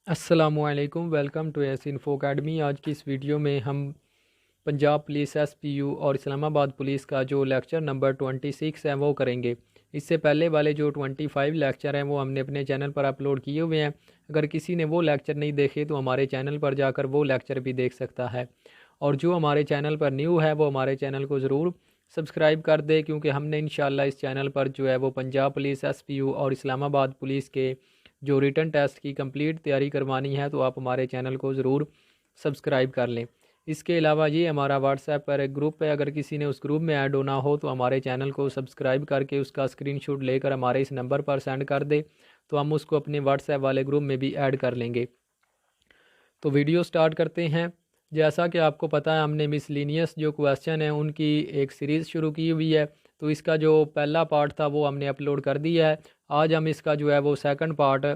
अस्सलामुअलैकुम, welcome to S info academy. आज की इस वीडियो में हम पंजाब पुलिस एसपीयू और इस्लामाबाद पुलिस का जो लेक्चर नंबर 26 है वो करेंगे। इससे पहले वाले जो 25 लेक्चर हैं वो हमने अपने चैनल पर अपलोड किए हुए हैं। अगर किसी ने वो लेक्चर नहीं देखे तो हमारे चैनल पर जाकर वो लेक्चर भी देख सकता है। और जो हमारे चैनल पर न्यू है वो हमारे चैनल को ज़रूर सब्सक्राइब कर दे, क्योंकि हमने इंशाल्लाह इस चैनल पर जो है वो पंजाब पुलिस एसपीयू और इस्लामाबाद पुलिस के जो रिटन टेस्ट की कंप्लीट तैयारी करवानी है तो आप हमारे चैनल को ज़रूर सब्सक्राइब कर लें। इसके अलावा ये हमारा व्हाट्सएप पर एक ग्रुप है, अगर किसी ने उस ग्रुप में ऐड होना हो तो हमारे चैनल को सब्सक्राइब करके उसका स्क्रीनशॉट लेकर हमारे इस नंबर पर सेंड कर दे, तो हम उसको अपने व्हाट्सएप वाले ग्रुप में भी ऐड कर लेंगे। तो वीडियो स्टार्ट करते हैं। जैसा कि आपको पता है, हमने मिसलिनियस जो क्वेश्चन है उनकी एक सीरीज़ शुरू की हुई है। तो इसका जो पहला पार्ट था वो हमने अपलोड कर दिया है। आज हम इसका जो है वो सेकंड पार्ट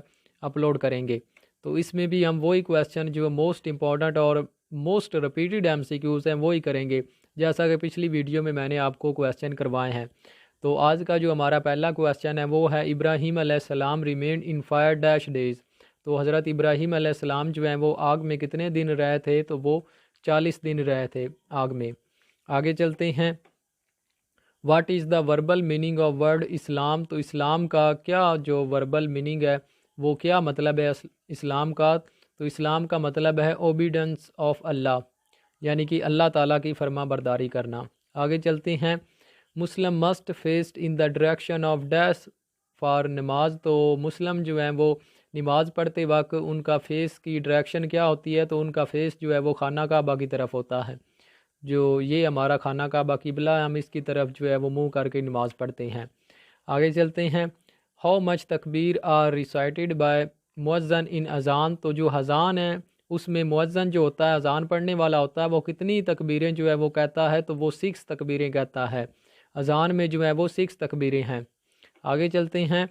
अपलोड करेंगे। तो इसमें भी हम वही क्वेश्चन जो मोस्ट इम्पॉर्टेंट और मोस्ट रिपीटेड एमसीक्यूज़ हैं वही करेंगे, जैसा कि पिछली वीडियो में मैंने आपको क्वेश्चन करवाए हैं। तो आज का जो हमारा पहला क्वेश्चन है वो है, इब्राहीम अलैहिस्सलाम remain in fire dash days. तो हज़रत इब्राहीम अलैहिस्सलाम जो हैं वो आग में कितने दिन रहे थे? तो वो 40 दिन रहे थे आग में। आगे चलते हैं। What is the verbal meaning of word Islam? तो इस्लाम का क्या जो वर्बल मीनिंग है वो क्या मतलब है इस्लाम का? तो इस्लाम का मतलब है ओबीडेंस ऑफ अल्लाह, यानी कि अल्लाह ताला की फर्मा बरदारी करना। आगे चलते हैं। Muslim must faced in the direction of dash for namaz. तो मुस्लिम जो हैं वो नमाज़ पढ़ते वक्त उनका फ़ेस की डायरेक्शन क्या होती है? तो उनका फ़ेस जो है वो खाना काबा की तरफ होता है। जो ये हमारा खाना काबा किबला है, हम इसकी तरफ जो है वो मुंह करके नमाज़ पढ़ते हैं। आगे चलते हैं। हाउ मच तकबीर आर रिसाइटेड बाय मुअज्जन इन अज़ान। तो जो अज़ान है उसमें मुअज्जन जो होता है, अज़ान पढ़ने वाला होता है, वो कितनी तकबीरें जो है वो कहता है? तो वो 6 तकबीरें कहता है। अज़ान में जो है वो 6 तकबीरें हैं। आगे चलते हैं।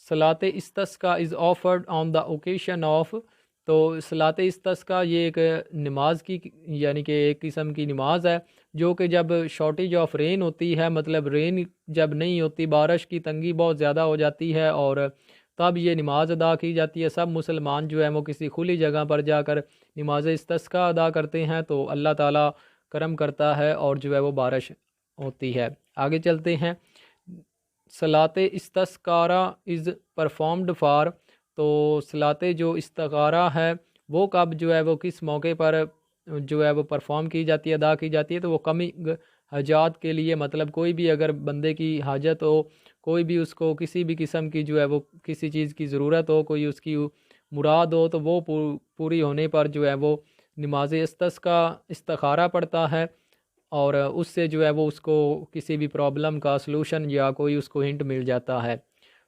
सलात इस्तिस्का is offered on the occasion of. तो सलात इस्तिस्का ये एक नमाज की यानी कि एक किस्म की नमाज है जो कि जब शॉर्टेज ऑफ रेन होती है, मतलब रेन जब नहीं होती, बारिश की तंगी बहुत ज़्यादा हो जाती है, और तब ये नमाज अदा की जाती है। सब मुसलमान जो है वो किसी खुली जगह पर जाकर नमाज इस्तिस्का अदा करते हैं, तो अल्लाह ताला करम करता है और जो है वो बारिश होती है। आगे चलते हैं। सलात इस्तस्कारा इज़ परफॉर्म्ड फॉर। तो सलात जो इस्तकारा है वो कब जो है वो किस मौके पर जो है वो परफॉर्म की जाती है, अदा की जाती है? तो वो कमी हजात के लिए, मतलब कोई भी अगर बंदे की हाजत हो, कोई भी उसको किसी भी किस्म की जो है वो किसी चीज़ की ज़रूरत हो, कोई उसकी मुराद हो, तो वो पूरी होने पर जो है वो नमाज इस्तिस्का इस्तखारा पड़ता है, और उससे जो है वो उसको किसी भी प्रॉब्लम का सलूशन या कोई उसको हिंट मिल जाता है।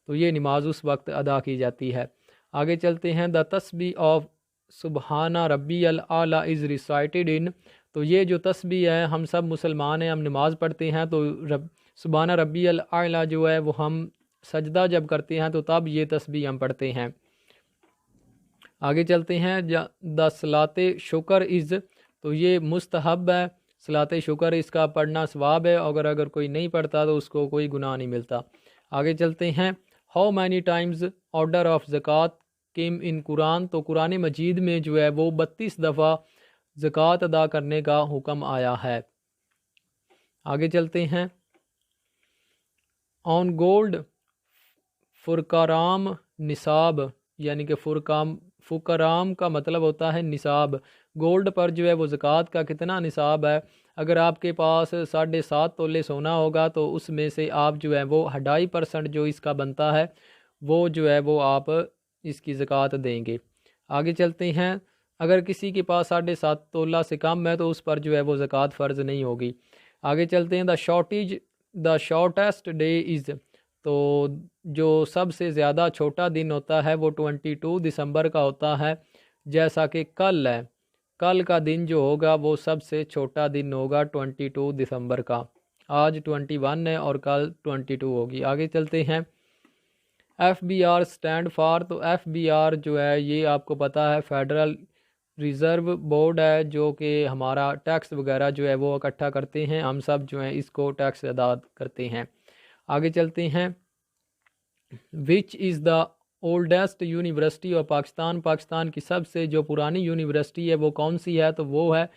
तो ये नमाज उस वक्त अदा की जाती है। आगे चलते हैं। द तस्बी ऑफ सुबहाना रब्बी अल आला इज़ रिसाइटेड इन। तो ये जो तस्बी है, हम सब मुसलमान हैं, हम नमाज़ पढ़ते हैं, तो सुबहाना रब्बी अल आला जो है वो हम सजदा जब करते हैं तो तब ये तस्बी हम पढ़ते हैं। आगे चलते हैं। द सलात शुक्र इज़। तो ये मुस्तहब है, सलात शुक्र इसका पढ़ना सवाब है, अगर अगर कोई नहीं पढ़ता तो उसको कोई गुनाह नहीं मिलता। आगे चलते हैं। How many times order of ज़कात केम इन कुरान। तो कुरान मजीद में जो है वो 32 दफ़ा ज़कात अदा करने का हुक्म आया है। आगे चलते हैं। ऑन गोल्ड फुरकाराम निसाब, यानी कि फुकराम का मतलब होता है निसाब। गोल्ड पर जो है वो ज़कात का कितना निसाब है? अगर आपके पास 7.5 तोले सोना होगा तो उसमें से आप जो है वो 2.5% जो इसका बनता है वो जो है वो आप इसकी ज़कात देंगे। आगे चलते हैं। अगर किसी के पास 7.5 तोला से कम है तो उस पर जो है वो ज़कात फ़र्ज़ नहीं होगी। आगे चलते हैं। The shortest day is. तो जो सबसे ज़्यादा छोटा दिन होता है वो 22 दिसंबर का होता है, जैसा कि कल है। कल का दिन जो होगा वो सबसे छोटा दिन होगा 22 दिसंबर का। आज 21 है और कल 22 होगी। आगे चलते हैं। FBR stand for. तो FBR जो है ये आपको पता है फेडरल रिज़र्व बोर्ड है, जो कि हमारा टैक्स वगैरह जो है वो इकट्ठा करते हैं, हम सब जो है इसको टैक्स अदा करते हैं। आगे चलते हैं। Which is the oldest university of Pakistan, Pakistan की सबसे जो पुरानी यूनिवर्सिटी है वो कौन सी है, तो वो है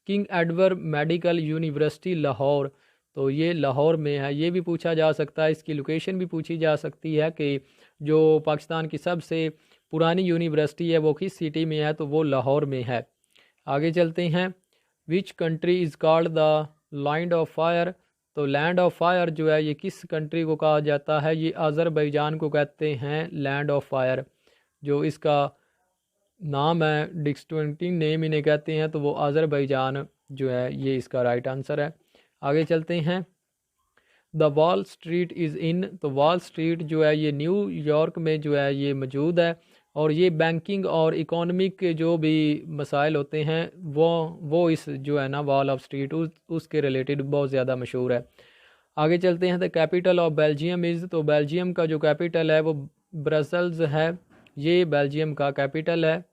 king Edward medical university Lahore. तो ये लाहौर में है। ये भी पूछा जा सकता है, इसकी लोकेशन भी पूछी जा सकती है कि जो पाकिस्तान की सबसे पुरानी यूनिवर्सिटी है वो किस सिटी में है, तो वो लाहौर में है। आगे चलते हैं। Which country is called the land of fire, तो लैंड ऑफ फायर जो है ये किस कंट्री को कहा जाता है, ये अज़रबैजान को कहते हैं लैंड ऑफ फायर। जो इसका नाम है, डिस्टिंक्टिव नेम इन्हें कहते हैं, तो वो अज़रबैजान जो है ये इसका राइट आंसर है। आगे चलते हैं। The wall street is in, तो वॉल स्ट्रीट जो है ये न्यूयॉर्क में जो है ये मौजूद है, और ये बैंकिंग और इकोनॉमिक के जो भी मसाइल होते हैं वो इस जो है ना वॉल ऑफ स्ट्रीट उसके रिलेटेड बहुत ज़्यादा मशहूर है। आगे चलते हैं। The capital of Belgium is, तो बेल्जियम का जो कैपिटल है वो ब्रसल्स है, ये बेल्जियम का कैपिटल है।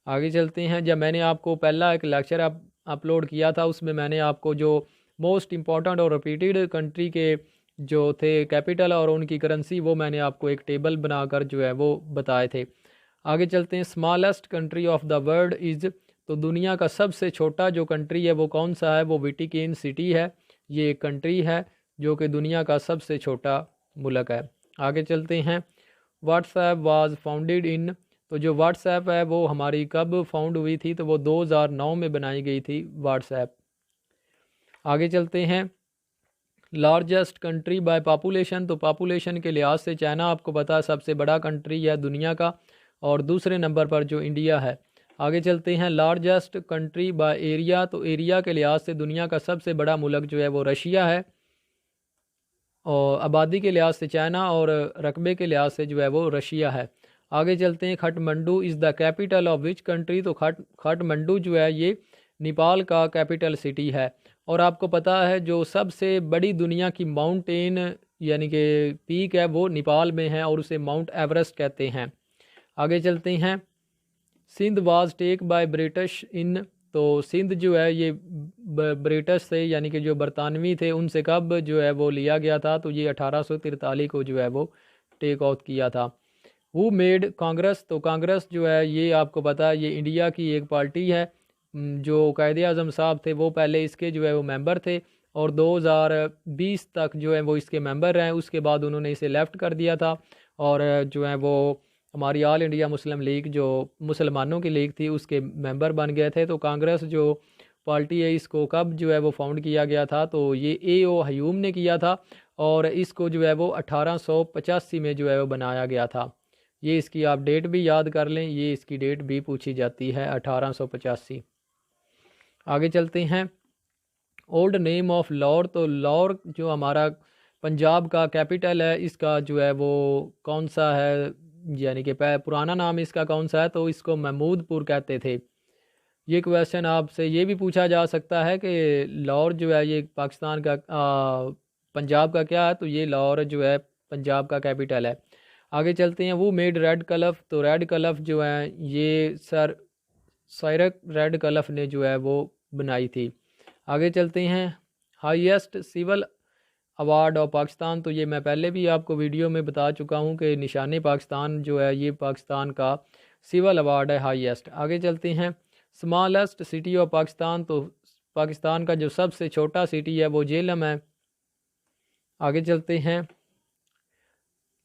आगे चलते हैं। जब मैंने आपको पहला एक लेक्चर अपलोड किया था उसमें मैंने आपको जो मोस्ट इम्पॉर्टेंट और रिपीटेड कंट्री के जो थे कैपिटल और उनकी करेंसी, वो मैंने आपको एक टेबल बनाकर जो है वो बताए थे। आगे चलते हैं। Smallest country of the world is, तो दुनिया का सबसे छोटा जो कंट्री है वो कौन सा है, वो वेटिकन सिटी है। ये एक कंट्री है जो कि दुनिया का सबसे छोटा मुल्क है। आगे चलते हैं। व्हाट्सएप वाज फाउंडेड इन, तो जो व्हाट्सएप है वो हमारी कब फाउंड हुई थी, तो वो 2009 में बनाई गई थी व्हाट्सएप। आगे चलते हैं। लार्जेस्ट कंट्री बाय पॉपुलेशन, तो पॉपुलेशन के लिहाज से चाइना आपको पता है सबसे बड़ा कंट्री है दुनिया का, और दूसरे नंबर पर जो इंडिया है। आगे चलते हैं। लार्जेस्ट कंट्री बाय एरिया, तो एरिया के लिहाज से दुनिया का सबसे बड़ा मुल्क जो है वो रशिया है, और आबादी के लिहाज से चाइना और रकबे के लिहाज से जो है वो रशिया है। आगे चलते हैं। Kathmandu is the capital of which country, तो खटमंडू जो है ये नेपाल का कैपिटल सिटी है। और आपको पता है जो सबसे बड़ी दुनिया की माउंटेन यानी कि पीक है वो नेपाल में है, और उसे माउंट एवरेस्ट कहते हैं। आगे चलते हैं। Sindh was take by British in, तो सिंध जो है ये ब्रिटिश से यानी कि जो बरतानवी थे उनसे कब जो है वो लिया गया था, तो ये 1843 को जो है वो टेक आउट किया था। हु मेड कांग्रेस, तो कांग्रेस जो है ये आपको पता है ये इंडिया की एक पार्टी है। जो कायदे आज़म साहब थे वो पहले इसके जो है वो मेंबर थे, और 2020 तक जो है वो इसके मेंबर रहे। उसके बाद उन्होंने इसे लेफ़्ट कर दिया था, और जो है वो हमारी ऑल इंडिया मुस्लिम लीग जो मुसलमानों की लीग थी उसके मेंबर बन गए थे। तो कांग्रेस जो पार्टी है इसको कब जो है वो फाउंड किया गया था, तो ये A.O. हयूम ने किया था, और इसको जो है वो 1885 में जो है वो बनाया गया था। ये इसकी आप डेट भी याद कर लें, ये इसकी डेट भी पूछी जाती है 1885। आगे चलते हैं। ओल्ड नेम ऑफ लाहौर, तो लाहौर जो हमारा पंजाब का कैपिटल है इसका जो है वो कौन सा है, यानी कि पुराना नाम इसका कौन सा है, तो इसको महमूदपुर कहते थे। ये क्वेश्चन आपसे ये भी पूछा जा सकता है कि लाहौर जो है ये पाकिस्तान का पंजाब का क्या है, तो ये लाहौर जो है पंजाब का कैपिटल है। आगे चलते हैं। वो मेड रेड कलफ, तो रेड कलफ जो है ये सर रेड कलफ ने जो है वो बनाई थी। आगे चलते हैं। Highest civil award of Pakistan, तो ये मैं पहले भी आपको वीडियो में बता चुका हूँ कि निशान पाकिस्तान जो है ये पाकिस्तान का सिविल अवार्ड है हाईएस्ट। आगे चलते हैं। स्मॉलेस्ट सिटी ऑफ पाकिस्तान, तो पाकिस्तान का जो सबसे छोटा सिटी है वो झेलम है। आगे चलते हैं।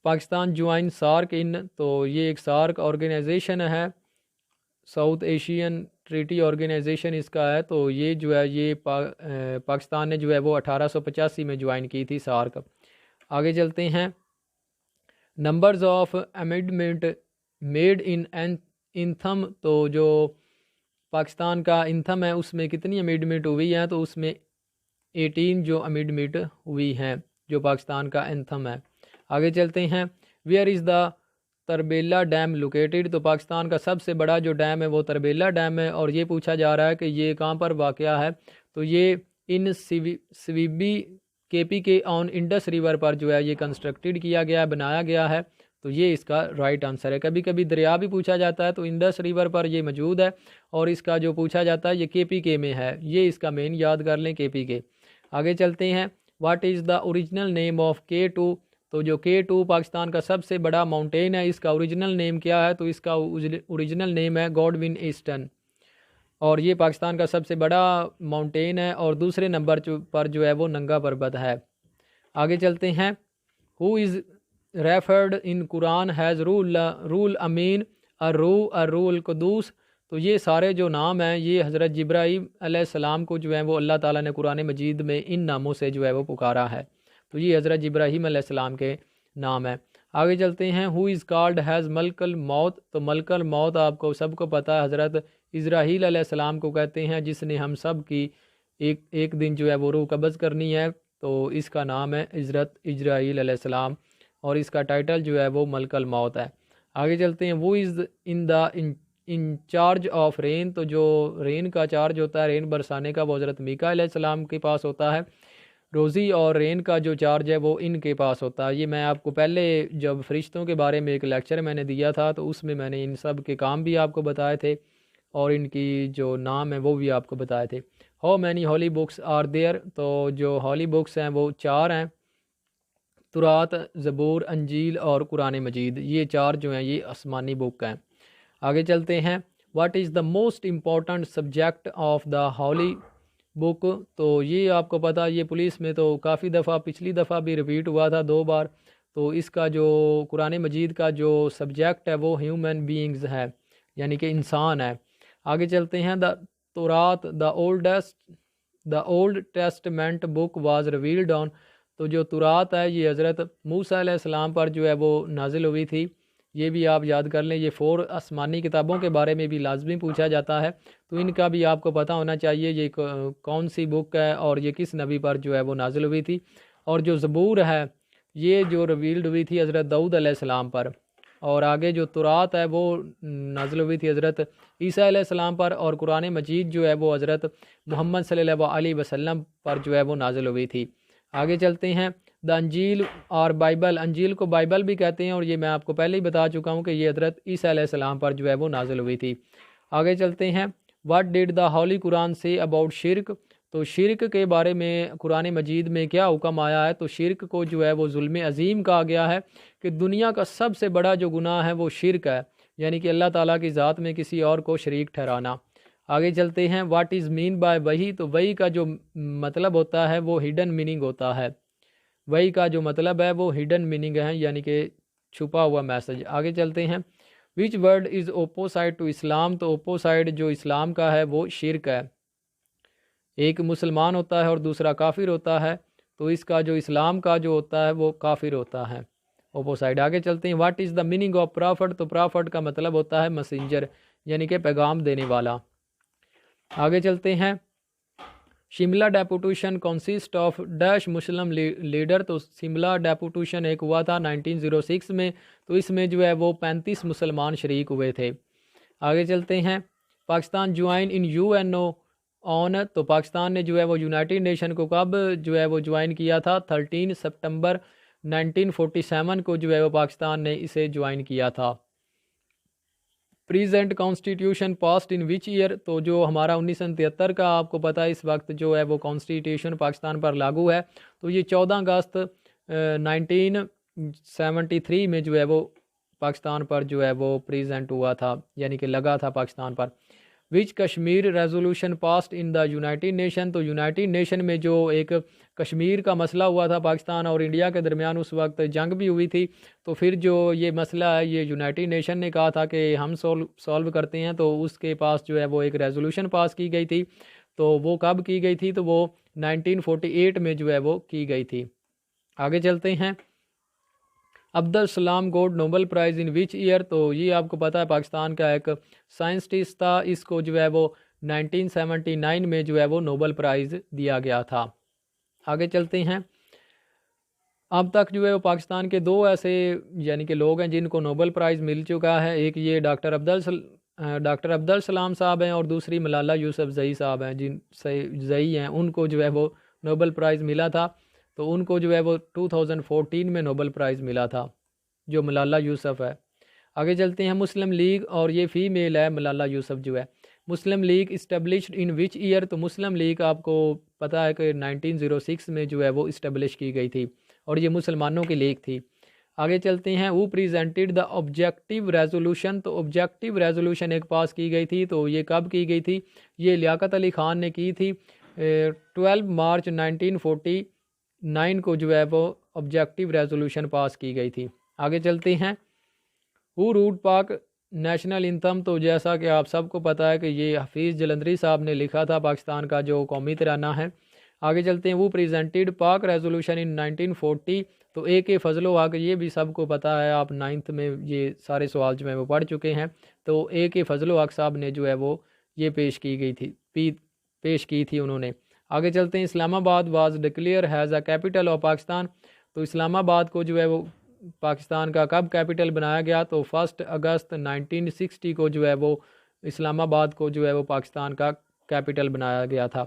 पाकिस्तान ज्वाइन सार्क इन, तो ये एक सार्क ऑर्गेनाइजेशन है, साउथ एशियन ट्रीटी ऑर्गेनाइजेशन इसका है। तो ये जो है ये पाकिस्तान ने जो है वो 1885 में ज्वाइन की थी सार्क। आगे चलते हैं। Numbers of amendment made in इंथम, तो जो पाकिस्तान का इंथम है उसमें कितनी अमेंडमेंट हुई है, तो उसमें 18 जो अमेंडमेंट हुई हैं जो पाकिस्तान का एंथम है। आगे चलते हैं। Where is the Tarbela dam located, तो पाकिस्तान का सबसे बड़ा जो डैम है वो तरबेला डैम है, और ये पूछा जा रहा है कि ये कहाँ पर वाक़या है, तो ये इन स्वीबी KPK ऑन इंडस रिवर पर जो है ये कंस्ट्रक्टेड किया गया, बनाया गया है। तो ये इसका राइट आंसर है। कभी कभी दरिया भी पूछा जाता है, तो इंडस रिवर पर ये मौजूद है, और इसका जो पूछा जाता है ये KPK में है, ये इसका मेन याद कर लें KPK। आगे चलते हैं। What is the original name of K2, तो जो K2 पाकिस्तान का सबसे बड़ा माउंटेन है, इसका ओरिजिनल नेम क्या है? तो इसका ओरिजिनल नेम है गॉडविन ईस्टर्न, और ये पाकिस्तान का सबसे बड़ा माउंटेन है। और दूसरे नंबर पर जो है वो नंगा पर्वत है। आगे चलते हैं। Who is referred in Quran has रूल अमीन रूल कदूस। तो ये सारे जो नाम हैं ये हज़रत जिब्राईल अलैहिस्सलाम को जो है वो अल्लाह ताला ने कुरान मजीद में इन नामों से जो है वो पुकारा है। तो ये हज़रत जिब्राहीम अलैहिस्सलाम के नाम है। आगे चलते हैं। हु इज़ कॉल्ड हैज़ मलकल मौत। तो मलकल मौत आपको सबको पता है, हज़रत इज़राहील अलैहिस्सलाम को कहते हैं, जिसने हम सब की एक दिन जो है वो रूह कब्ज़ करनी है। तो इसका नाम है हज़रत इज़राहील अलैहिस्सलाम, और इसका टाइटल जो है वो मलकल मौत है। आगे चलते हैं। वो is in charge of rain. तो जो रेन का चार्ज होता है, रेन बरसाने का, वो हज़रत मीका अलैहिस्सलाम के पास होता है। रोज़ी और रेन का जो चार्ज है वो इनके पास होता है। ये मैं आपको पहले जब फरिश्तों के बारे में एक लेक्चर मैंने दिया था तो उसमें मैंने इन सब के काम भी आपको बताए थे और इनकी जो नाम है वो भी आपको बताए थे। How many holy books are there. तो जो हॉली बुक्स हैं वो 4 हैं, तुरात, ज़बूर, अंजील और कुरान मजीद। ये 4 जो हैं ये आसमानी बुक हैं। आगे चलते हैं। What is the most important subject of the holy book. तो ये आपको पता, ये पुलिस में तो काफ़ी दफ़ा, पिछली दफ़ा भी रिपीट हुआ था 2 बार। तो इसका जो कुरान मजीद का जो सब्जेक्ट है वो ह्यूमन बीइंग्स है, यानी कि इंसान है। आगे चलते हैं। The Taurat the old testament book was revealed on. तो जो तौरात है ये हज़रत मूसा अलैहिस्सलाम पर जो है वो नाजिल हुई थी। ये भी आप याद कर लें। ये 4 आसमानी किताबों के बारे में भी लाजमी पूछा जाता है, तो इनका भी आपको पता होना चाहिए ये कौन सी बुक है और ये किस नबी पर जो है वो नाजिल हुई थी। और जो ज़बूर है ये जो रिवील्ड हुई थी हज़रत दाऊद अलैहिस्सलाम पर। और आगे जो तौरात है वो नाजिल हुई थी हज़रत ईसा अलैहिस्सलाम पर। और कुरान मजीद जो है वो हज़रत मोहम्मद सल्लल्लाहु अलैहि वसल्लम पर जो है वो नाजिल हुई थी। आगे चलते हैं। द अंजील और बाइबल। अंजील को बाइबल भी कहते हैं और ये मैं आपको पहले ही बता चुका हूँ कि ये हज़रत ईसा अलैहिस्सलाम पर जो है वो नाजिल हुई थी। आगे चलते हैं। What did the holy Quran say about शिरक। तो शिरक के बारे में कुरान मजीद में क्या हुक्म आया है? तो शिरक को जो है वो जुल्म अजीम कहा गया है कि दुनिया का सबसे बड़ा जो गुनाह है वो शिरक है, यानी कि अल्लाह ताला की ज़ात में किसी और को शरीक ठहराना। आगे चलते हैं। व्हाट इज़ मीन बाय वही। तो वही का जो मतलब होता है वो हिडन मीनिंग होता है। वही का जो मतलब है वो हिडन मीनिंग है, यानी कि छुपा हुआ मैसेज। आगे चलते हैं। Which word is ओपोसाइड to Islam. तो ओपोसाइड जो इस्लाम का है वो शिरक है। एक मुसलमान होता है और दूसरा काफिर होता है, तो इसका जो इस्लाम का जो होता है वो काफिर होता है, ओपोसाइड। आगे चलते हैं। What is the meaning of profit. तो प्रॉफिट का मतलब होता है मैसेंजर, यानी कि पैगाम देने वाला। आगे चलते हैं। Shimla deputation consist of dash Muslim leader. तो शिमला डेपुटेशन एक हुआ था 1906 में, तो इसमें जो है वो 35 मुसलमान शरीक हुए थे। आगे चलते हैं। Pakistan join in UNO on. तो पाकिस्तान ने जो है वो यूनाइटेड नेशन को कब जो है वो ज्वाइन किया था? 13 सितंबर 1947 को जो है वो पाकिस्तान ने इसे ज्वाइन किया था। Present constitution past in which year. तो जो हमारा 1973 का आपको पता है इस वक्त जो है वो कॉन्स्टिट्यूशन पाकिस्तान पर लागू है, तो ये 14 अगस्त 1973 में जो है वो पाकिस्तान पर जो है वो प्रेजेंट हुआ था, यानी कि लगा था पाकिस्तान पर। Which Kashmir resolution passed in the United Nation. तो यूनाइटेड नेशन में जो एक कश्मीर का मसला हुआ था पाकिस्तान और इंडिया के दरमियान, उस वक्त जंग भी हुई थी, तो फिर जो ये मसला है ये यूनाइटेड नेशन ने कहा था कि हम सॉल्व करते हैं, तो उसके पास जो है वो एक रेजोल्यूशन पास की गई थी। तो वो कब की गई थी? तो वो 1948 में जो है वो की गई थी। आगे चलते हैं। Abdul Salam got Nobel prize in which year. तो ये आपको पता है पाकिस्तान का एक साइंटिस्ट था, इसको जो है वो 1979 में जो है वो नोबल प्राइज़ दिया गया था। आगे चलते हैं। अब तक जो है वो पाकिस्तान के 2 ऐसे यानी कि लोग हैं जिनको नोबल प्राइज़ मिल चुका है। एक ये डॉक्टर अब्दुल सलाम साहब हैं और दूसरी मलाला यूसुफजई साहब हैं, जिन जई हैं, उनको जो है वो नोबल प्राइज़ मिला था। तो उनको जो है वो 2014 में नोबल प्राइज़ मिला था, जो मलाला यूसुफ है। आगे चलते हैं। मुस्लिम लीग, और ये फ़ीमेल है मलाला यूसुफ जो है। Muslim League established in which year. तो मुस्लिम लीग आपको पता है कि 1906 में जो है वो इस्टेब्लिश की गई थी। और ये मुसलमानों की लीग थी। आगे चलते हैं। वो प्रेजेंटेड द ऑब्जेक्टिव रेजोल्यूशन, तो ऑब्जेक्टिव रेजोल्यूशन एक पास की गई थी, तो ये कब की गई थी? ये लियाकत अली ख़ान ने की थी 12 मार्च 1949 को जो है वो ऑब्जेक्टिव रेजोल्यूशन पास की गई थी। आगे चलते हैं। हु रूट पाक नेशनल इंथम, तो जैसा कि आप सबको पता है कि ये हफीज़ जलंधरी साहब ने लिखा था, पाकिस्तान का जो कौमी तराना है। आगे चलते हैं। वो प्रेजेंटेड पाक रेजोल्यूशन इन 1940, तो ए फजलो हक, ये भी सबको पता है, आप 9th में ये सारे सवाल जो है वो पढ़ चुके हैं। तो ए फजलो हक साहब ने जो है वो ये पेश की गई थी, पेश की थी उन्होंने। आगे चलते हैं। Islamabad was declare has a capital of Pakistan, तो इस्लामाबाद को जो है वो पाकिस्तान का कब कैपिटल बनाया गया? तो 1 अगस्त 1960 को जो है वो इस्लामाबाद को जो है वो पाकिस्तान का कैपिटल बनाया गया था।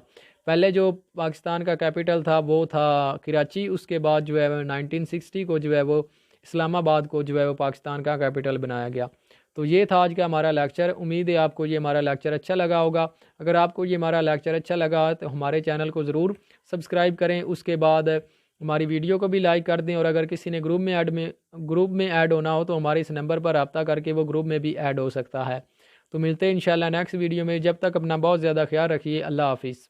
पहले जो पाकिस्तान का कैपिटल था वो था कराची, उसके बाद जो है वो 1960 को जो है वो इस्लामाबाद को जो है वो पाकिस्तान का कैपिटल बनाया गया। तो ये था आज का हमारा लेक्चर। उम्मीद है आपको ये हमारा लेक्चर अच्छा लगा होगा। अगर आपको ये हमारा लेक्चर अच्छा लगा तो हमारे चैनल को ज़रूर सब्सक्राइब करें। उसके बाद हमारी वीडियो को भी लाइक कर दें, और अगर किसी ने ग्रुप में ऐड होना हो तो हमारे इस नंबर पर रब्ता करके वो ग्रुप में भी ऐड हो सकता है। तो मिलते हैं इंशाल्लाह नेक्स्ट वीडियो में। जब तक अपना बहुत ज़्यादा ख्याल रखिए। अल्लाह हाफिज़।